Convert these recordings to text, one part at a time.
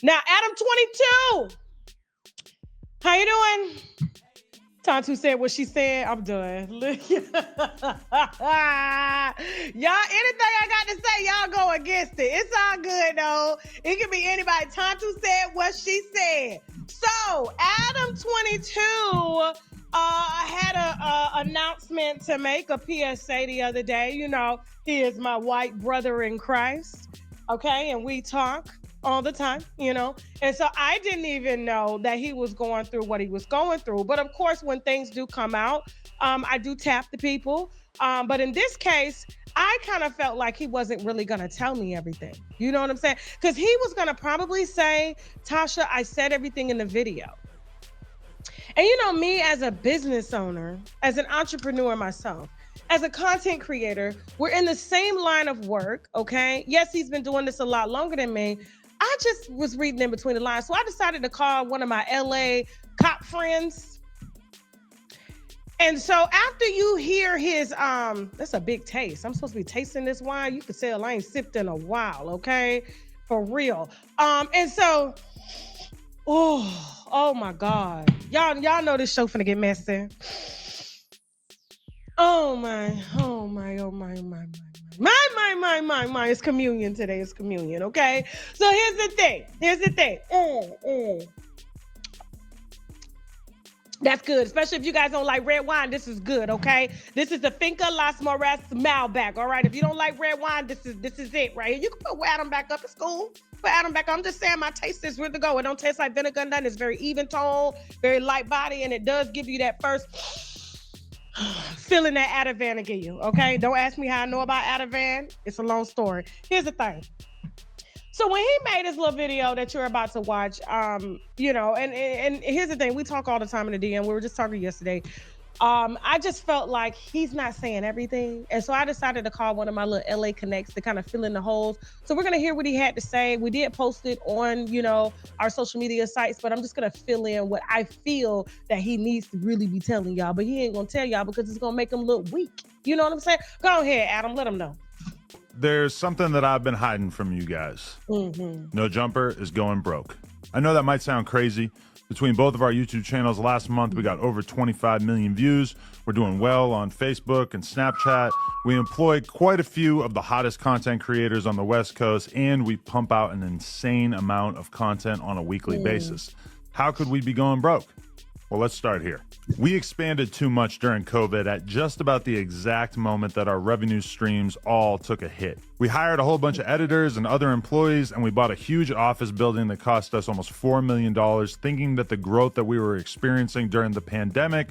Now, Adamn22, how you doing? Tantu said what she said. I'm done. Y'all, anything I got to say, y'all go against it. It's all good, though. It can be anybody. Tantu said what she said. So, Adamn22 had an announcement to make, a PSA the other day. You know, he is my white brother in Christ. Okay, and we talk all the time, you know. And so I didn't even know that he was going through what he was going through. But of course, when things do come out, I do tap the people. But in this case, I kind of felt like he wasn't really going to tell me everything. You know what I'm saying? Because he was going to probably say, Tasha, I said everything in the video. And you know, me as a business owner, as an entrepreneur myself, as a content creator, we're in the same line of work, okay? Yes, he's been doing this a lot longer than me. I just was reading in between the lines. So I decided to call one of my LA cop friends. And so after you hear his, that's a big taste. I'm supposed to be tasting this wine. You could tell I ain't sipped in a while, okay? For real. And so, oh my God. Y'all know this show finna get messy. Oh my. It's communion today. It's communion, okay? So here's the thing. That's good, especially if you guys don't like red wine. This is good, okay? This is the Finca Las Moras Malbec, all right? If you don't like red wine, this is it right here. You can put Adam back up. It's cool. Put Adam back up. I'm just saying my taste is good to go. It don't taste like vinegar and nothing. It's very even tone, very light body, and it does give you that first feeling that Ativan to give you, okay? Don't ask me how I know about Ativan. It's a long story. Here's the thing. So when he made this little video that you're about to watch, you know, and here's the thing. We talk all the time in the DM. We were just talking yesterday. I just felt like he's not saying everything. And so I decided to call one of my little LA connects to kind of fill in the holes. So we're going to hear what he had to say. We did post it on, you know, our social media sites, but I'm just going to fill in what I feel that he needs to really be telling y'all. But he ain't going to tell y'all because it's going to make him look weak. You know what I'm saying? Go ahead, Adam. Let him know. There's something that I've been hiding from you guys. No Jumper is going broke. I know that might sound crazy. Between both of our YouTube channels last month, we got over 25 million views. We're doing well on Facebook and Snapchat. We employ quite a few of the hottest content creators on the West Coast, and we pump out an insane amount of content on a weekly basis. How could we be going broke? Well, let's start here. We expanded too much during COVID at just about the exact moment that our revenue streams all took a hit. We hired a whole bunch of editors and other employees, and we bought a huge office building that cost us almost $4 million, thinking that the growth that we were experiencing during the pandemic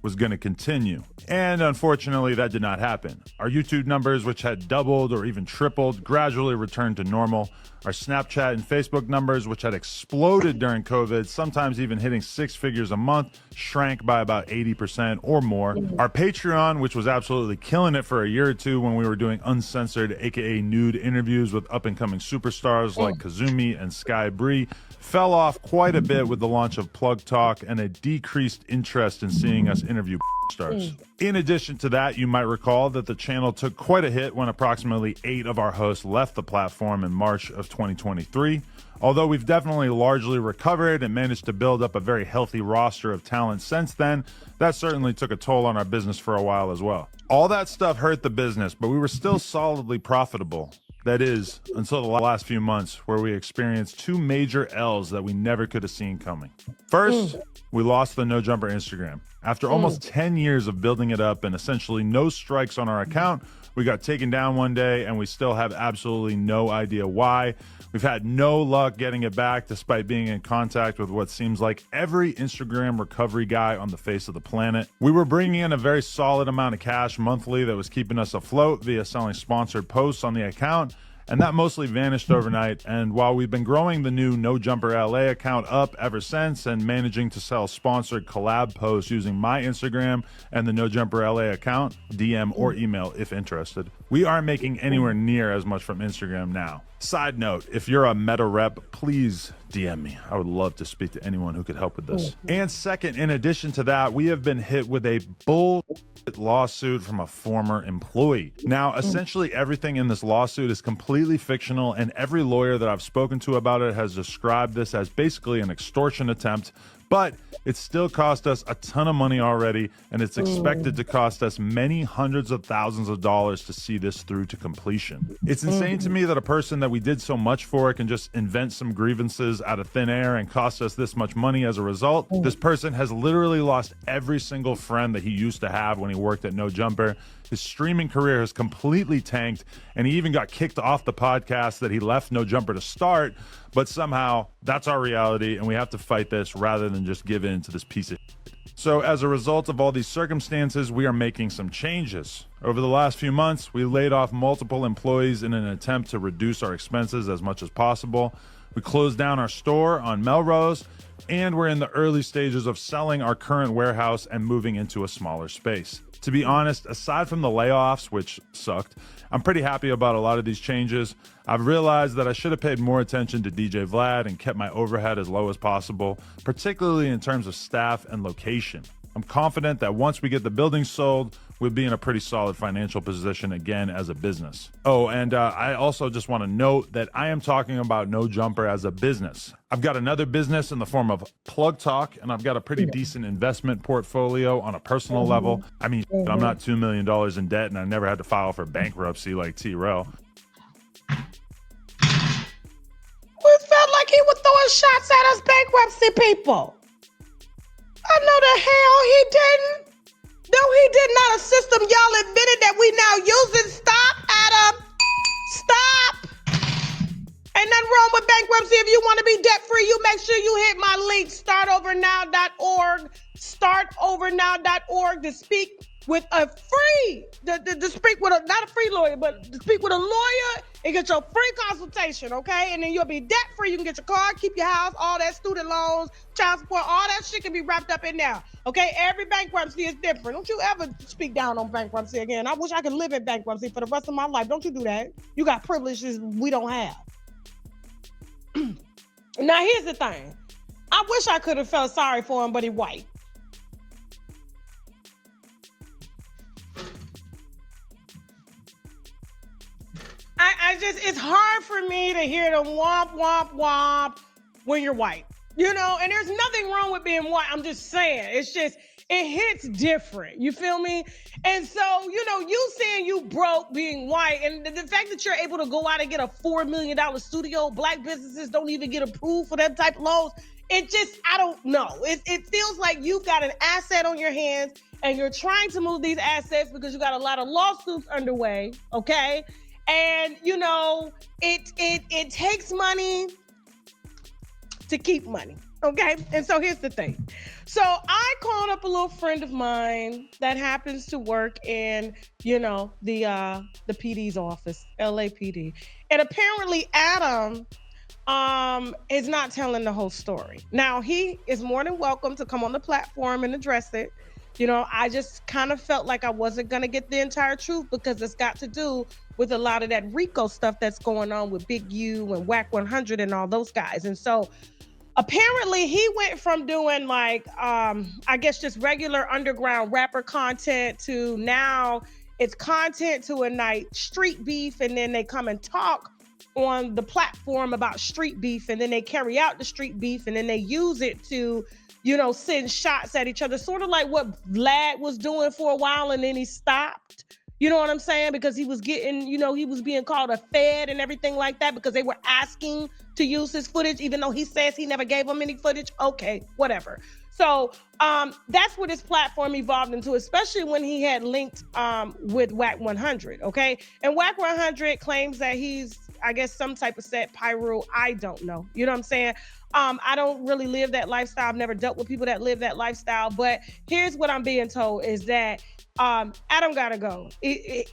was going to continue. And unfortunately, that did not happen. Our YouTube numbers, which had doubled or even tripled, gradually returned to normal. Our Snapchat and Facebook numbers, which had exploded during COVID, sometimes even hitting 6 figures a month, shrank by about 80% or more. Our Patreon, which was absolutely killing it for a year or two when we were doing uncensored, aka nude interviews with up-and-coming superstars like Kazumi and Sky Bree, fell off quite a bit with the launch of Plug Talk and a decreased interest in seeing us interview stars. In addition to that, you might recall that the channel took quite a hit when approximately 8 of our hosts left the platform in March of 2023. Although we've definitely largely recovered and managed to build up a very healthy roster of talent since then, that certainly took a toll on our business for a while as well. All that stuff hurt the business, but we were still solidly profitable. That is, until the last few months, where we experienced 2 major L's that we never could have seen coming. First, we lost the No Jumper Instagram. After almost 10 years of building it up and essentially no strikes on our account, we got taken down one day and we still have absolutely no idea why. We've had no luck getting it back despite being in contact with what seems like every Instagram recovery guy on the face of the planet. We were bringing in a very solid amount of cash monthly that was keeping us afloat via selling sponsored posts on the account, and that mostly vanished overnight. And while we've been growing the new No Jumper LA account up ever since and managing to sell sponsored collab posts using my Instagram and the No Jumper LA account, DM or email if interested, We aren't making anywhere near as much from Instagram now. Side note, if you're a Meta rep, please DM me. I would love to speak to anyone who could help with this. And second, in addition to that, we have been hit with a bullshit lawsuit from a former employee. Now, essentially everything in this lawsuit is completely fictional, and every lawyer that I've spoken to about it has described this as basically an extortion attempt. But it still cost us a ton of money already, and it's expected to cost us many hundreds of thousands of dollars to see this through to completion. It's insane to me that a person that we did so much for can just invent some grievances out of thin air and cost us this much money as a result. This person has literally lost every single friend that he used to have when he worked at No Jumper. His streaming career has completely tanked, and he even got kicked off the podcast that he left No Jumper to start. But somehow that's our reality, and we have to fight this rather than just give in to this piece of shit. So as a result of all these circumstances, we are making some changes. Over the last few months, we laid off multiple employees in an attempt to reduce our expenses as much as possible. We closed down our store on Melrose, and we're in the early stages of selling our current warehouse and moving into a smaller space. To be honest, aside from the layoffs, which sucked, I'm pretty happy about a lot of these changes. I've realized that I should have paid more attention to DJ Vlad and kept my overhead as low as possible, particularly in terms of staff and location. I'm confident that once we get the building sold, we'll be in a pretty solid financial position again as a business. Oh, and I also just want to note that I am talking about No Jumper as a business. I've got another business in the form of Plug Talk, and I've got a pretty decent investment portfolio on a personal level. I mean, I'm not $2 million in debt, and I never had to file for bankruptcy like T-Rel. We felt like he was throwing shots at us bankruptcy people. I know the hell he didn't. No, he did not. A system y'all admitted that we now using. Stop, Adam. Stop. Ain't nothing wrong with bankruptcy. If you want to be debt-free, you make sure you hit my link, startovernow.org. Startovernow.org to speak with a free, to speak with a, not a free lawyer, but to speak with a lawyer and get your free consultation, okay? And then you'll be debt-free. You can get your car, keep your house, all that student loans, child support, all that shit can be wrapped up in there, okay? Every bankruptcy is different. Don't you ever speak down on bankruptcy again. I wish I could live in bankruptcy for the rest of my life. Don't you do that. You got privileges we don't have. Now, here's the thing. I wish I could have felt sorry for him, but he white. It's hard for me to hear the womp, womp, womp when you're white, you know, and there's nothing wrong with being white. I'm just saying, it's just, it hits different. You feel me? And so, you know, you saying you broke being white, and the fact that you're able to go out and get a $4 million studio, black businesses don't even get approved for that type of loans. It just, I don't know. It feels like you've got an asset on your hands and you're trying to move these assets because you got a lot of lawsuits underway, okay? And, you know, it takes money to keep money, okay? And so here's the thing. So I called up a little friend of mine that happens to work in, you know, the PD's office, LAPD. And apparently Adam is not telling the whole story. Now, he is more than welcome to come on the platform and address it. You know, I just kind of felt like I wasn't going to get the entire truth because it's got to do with a lot of that RICO stuff that's going on with Big U and Whack 100 and all those guys. And so apparently he went from doing like, I guess just regular underground rapper content to now it's content to ignite street beef. And then they come and talk on the platform about street beef. And then they carry out the street beef and then they use it to, you know, send shots at each other, sort of like what Vlad was doing for a while and then he stopped. You know what I'm saying? Because he was getting, you know, he was being called a fed and everything like that because they were asking to use his footage, even though he says he never gave them any footage. Okay, whatever. So that's what his platform evolved into, especially when he had linked with Whack 100, okay? And Whack 100 claims that he's, I guess, some type of set pyro. I don't know. You know what I'm saying? I don't really live that lifestyle. I've never dealt with people that live that lifestyle. But here's what I'm being told is that Adam gotta go.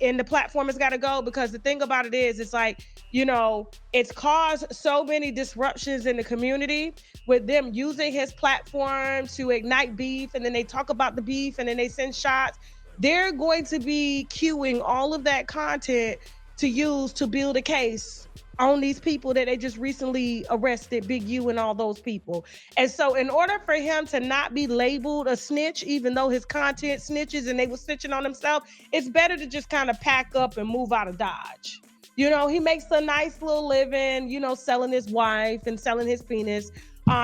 And the platform has gotta go because the thing about it is, it's like, you know, it's caused so many disruptions in the community with them using his platform to ignite beef. And then they talk about the beef and then they send shots. they're going to be queuing all of that content to use to build a case on these people that they just recently arrested, Big U and all those people. And so in order for him to not be labeled a snitch, even though his content snitches and they were snitching on themselves, it's better to just kind of pack up and move out of Dodge. You know, he makes a nice little living, you know, selling his wife and selling his penis.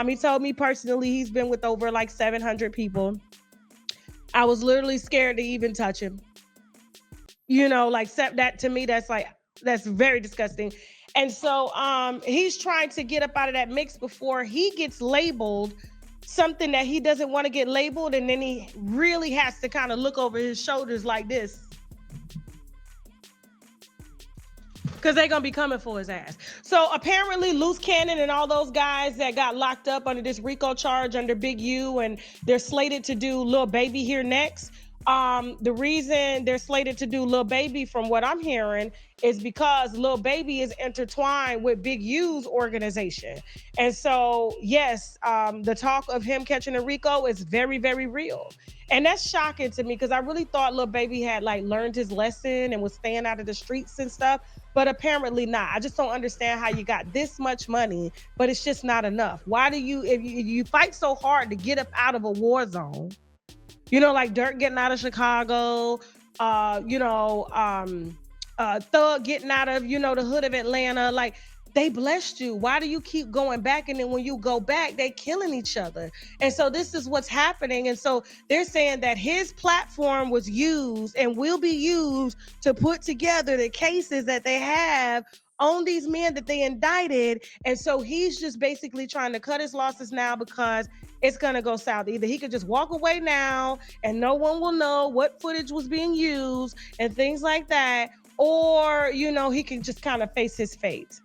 He told me personally he's been with over like 700 people. I was literally scared to even touch him. You know, like that to me, that's very disgusting. And so he's trying to get up out of that mix before he gets labeled something that he doesn't want to get labeled. And then he really has to kind of look over his shoulders like this, because they're going to be coming for his ass. So apparently Loose Cannon and all those guys that got locked up under this RICO charge under Big U, and they're slated to do Lil Baby here next. The reason they're slated to do Lil Baby, from what I'm hearing, is because Lil Baby is intertwined with Big U's organization. And so, yes, the talk of him catching a RICO is very, very real. And that's shocking to me, because I really thought Lil Baby had like learned his lesson and was staying out of the streets and stuff, but apparently not. I just don't understand how you got this much money, but it's just not enough. Why do you, if you fight so hard to get up out of a war zone, you know, like Dirk getting out of Chicago, Thug getting out of, you know, the hood of Atlanta, like they blessed you. Why do you keep going back? And then when you go back, they killing each other. And so this is what's happening. And so they're saying that his platform was used and will be used to put together the cases that they have on these men that they indicted. And so he's just basically trying to cut his losses now, because it's going to go south. Either he could just walk away now and no one will know what footage was being used and things like that, or, you know, he can just kind of face his fate.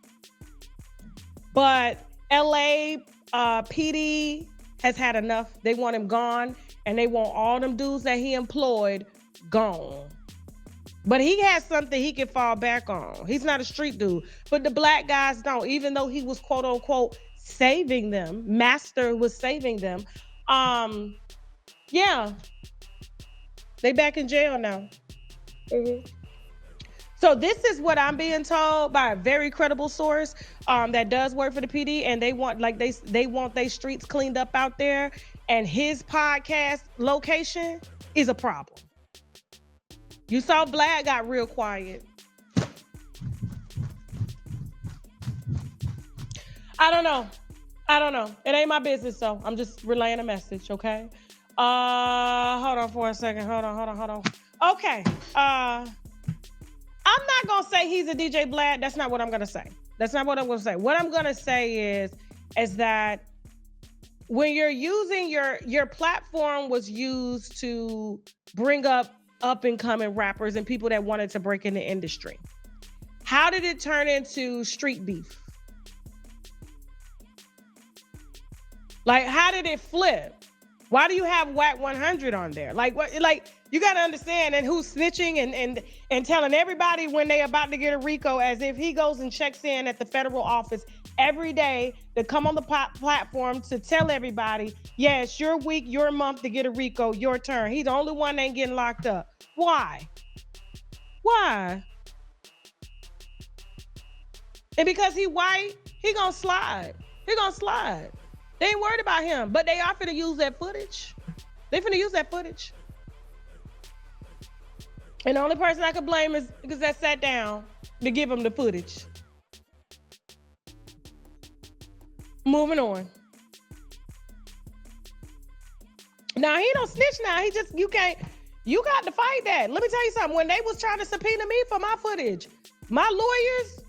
But LA PD has had enough. They want him gone, and they want all them dudes that he employed gone. But he has something he can fall back on. He's not a street dude, but the black guys don't, even though he was quote unquote saving them. Master was saving them. Yeah, they back in jail now. Mm-hmm. So this is what I'm being told by a very credible source that does work for the PD, and they want they want their streets cleaned up out there, and his podcast location is a problem. You saw Vlad got real quiet. I don't know. It ain't my business, though. I'm just relaying a message, okay? Hold on for a second. Hold on. Okay. I'm not gonna say he's a DJ Vlad. That's not what I'm gonna say. What I'm gonna say is that when you're using your platform was used to bring up and coming rappers and people that wanted to break in the industry. How did it turn into street beef? Like, how did it flip? Why do you have Whack 100 on there? Like, what? Like, you got to understand, and who's snitching and telling everybody when they about to get a RICO, as if he goes and checks in at the federal office every day to come on the platform to tell everybody, yeah, it's your week, your month to get a RICO, your turn. He's the only one that ain't getting locked up. Why? And because he white, he gonna slide. They ain't worried about him, but they are finna use that footage. And the only person I could blame is because that sat down to give him the footage. Moving on. Now, he don't snitch now. You got to fight that. Let me tell you something. When they was trying to subpoena me for my footage, my lawyers,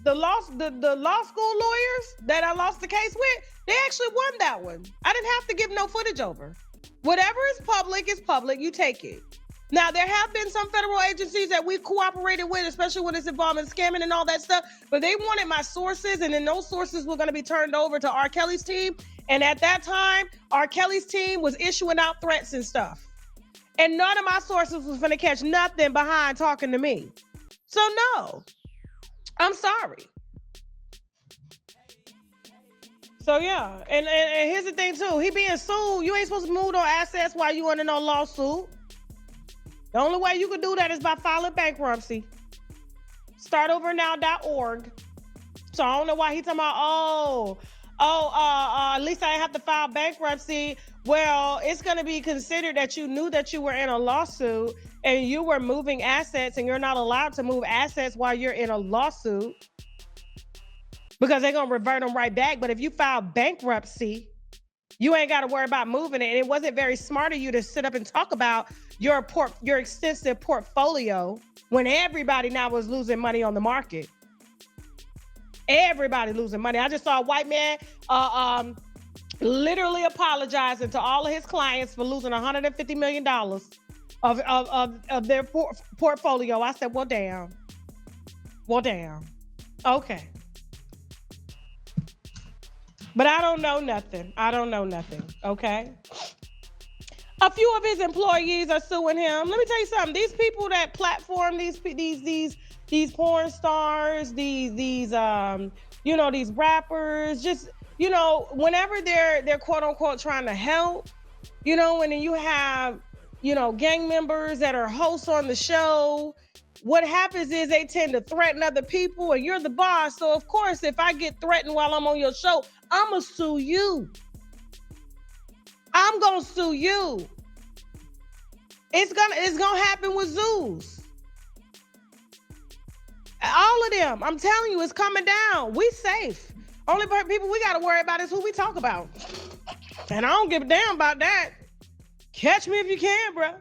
the law school lawyers that I lost the case with, they actually won that one. I didn't have to give no footage over. Whatever is public, you take it. Now, there have been some federal agencies that we cooperated with, especially when it's involving scamming and all that stuff, but they wanted my sources, and then those sources were going to be turned over to R. Kelly's team. And at that time, R. Kelly's team was issuing out threats and stuff. And none of my sources was going to catch nothing behind talking to me. So no, I'm sorry. So yeah, and here's the thing too. He being sued. You ain't supposed to move no assets while you under no lawsuit. The only way you can do that is by filing bankruptcy. Startovernow.org. So I don't know why he's talking about, at least I have to file bankruptcy. Well, it's going to be considered that you knew that you were in a lawsuit and you were moving assets, and you're not allowed to move assets while you're in a lawsuit because they're going to revert them right back. But if you file bankruptcy, you ain't got to worry about moving it. And it wasn't very smart of you to sit up and talk about your extensive portfolio when everybody now was losing money on the market. Everybody losing money. I just saw a white man literally apologizing to all of his clients for losing $150 million of their portfolio. I said, well, damn. Okay. But I don't know nothing. Okay. A few of his employees are suing him. Let me tell you something. These people that platform these porn stars, these rappers, just, whenever they're quote unquote trying to help, and then you have, gang members that are hosts on the show, what happens is they tend to threaten other people, and you're the boss. So of course, if I get threatened while I'm on your show, I'm gonna sue you. I'm gonna sue you. It's gonna happen with zoos. All of them. I'm telling you, it's coming down. We safe. Only people we gotta worry about is who we talk about. And I don't give a damn about that. Catch me if you can, bro.